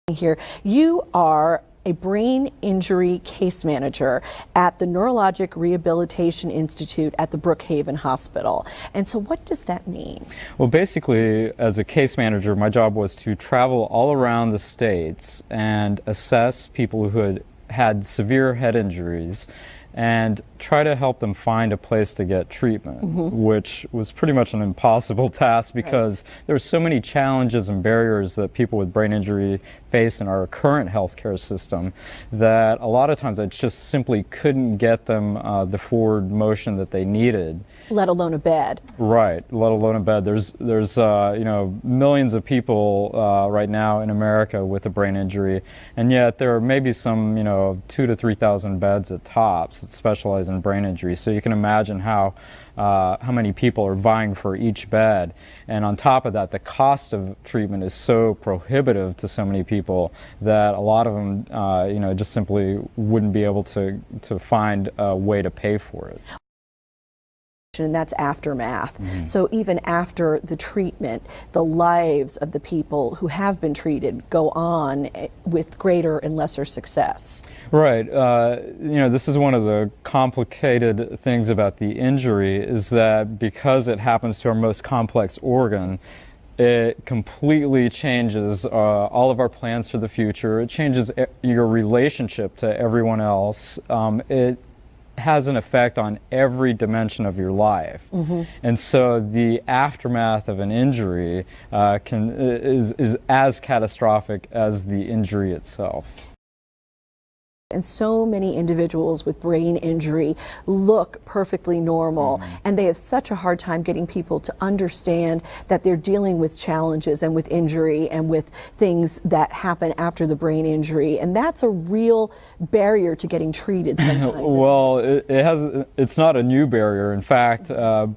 Here, you are a brain injury case manager at the Neurologic Rehabilitation Institute at the Brookhaven Hospital. And so what does that mean? Well, basically, as a case manager, my job was to travel all around the states and assess people who had severe head injuries and try to help them find a place to get treatment, which was pretty much an impossible task because there were so many challenges and barriers that people with brain injury face in our current healthcare system that a lot of times I just simply couldn't get them the forward motion that they needed. Let alone a bed. Right, let alone a bed. There's you know, millions of people right now in America with a brain injury, and yet there are maybe some, you know, 2,000 to 3,000 beds at tops that specialize in brain injury. So you can imagine how many people are vying for each bed, and on top of that, the cost of treatment is so prohibitive to so many people that a lot of them, you know, just simply wouldn't be able to find a way to pay for it. And that's aftermath. So even after the treatment, the lives of the people who have been treated go on with greater and lesser success. Right. You know, this is one of the complicated things about the injury is that because it happens to our most complex organ, it completely changes all of our plans for the future. It changes your relationship to everyone else. It has an effect on every dimension of your life. And so the aftermath of an injury is as catastrophic as the injury itself. And so many individuals with brain injury look perfectly normal, and they have such a hard time getting people to understand that they're dealing with challenges and with injury and with things that happen after the brain injury, and that's a real barrier to getting treated sometimes. Well, it's not a new barrier. In fact,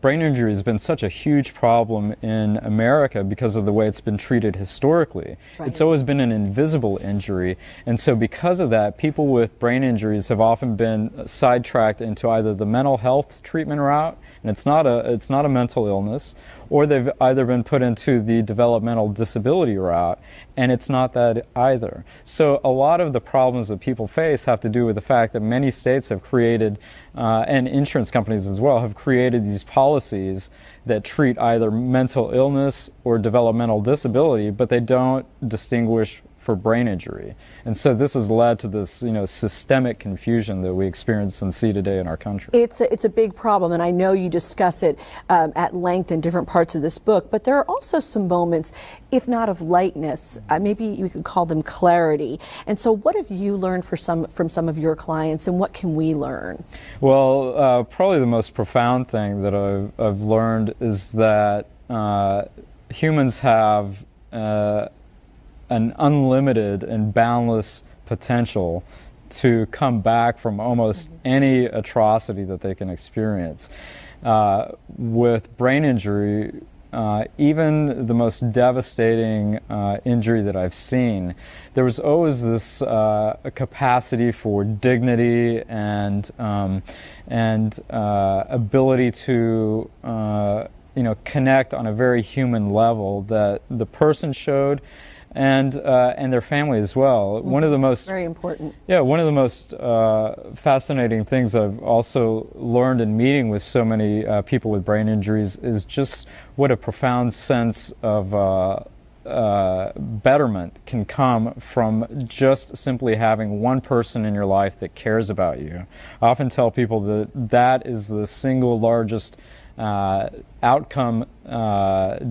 brain injury has been such a huge problem in America because of the way it's been treated historically. It's always been an invisible injury, and so because of that, people with brain injuries have often been sidetracked into either the mental health treatment route, and it's not a mental illness, or they've either been put into the developmental disability route, and it's not that either. So a lot of the problems that people face have to do with the fact that many states have created, and insurance companies as well, have created these policies that treat either mental illness or developmental disability, but they don't distinguish for brain injury. And so this has led to this, you know, systemic confusion that we experience and see today in our country. It's a big problem, and I know you discuss it at length in different parts of this book, but there are also some moments, if not of lightness, maybe you could call them clarity. And so what have you learned from some of your clients, and what can we learn? Well, probably the most profound thing that I've learned is that humans have an unlimited and boundless potential to come back from almost any atrocity that they can experience. With brain injury, even the most devastating injury that I've seen, there was always this capacity for dignity and ability to you know, connect on a very human level that the person showed, and their family as well. One of the most very important. Yeah, one of the most fascinating things I've also learned in meeting with so many people with brain injuries is just what a profound sense of betterment can come from just simply having one person in your life that cares about you. I often tell people that that is the single largest outcome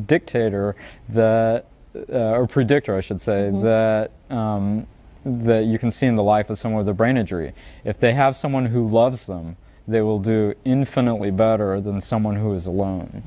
dictator that or predictor, I should say, that that you can see in the life of someone with a brain injury. If they have someone who loves them, they will do infinitely better than someone who is alone.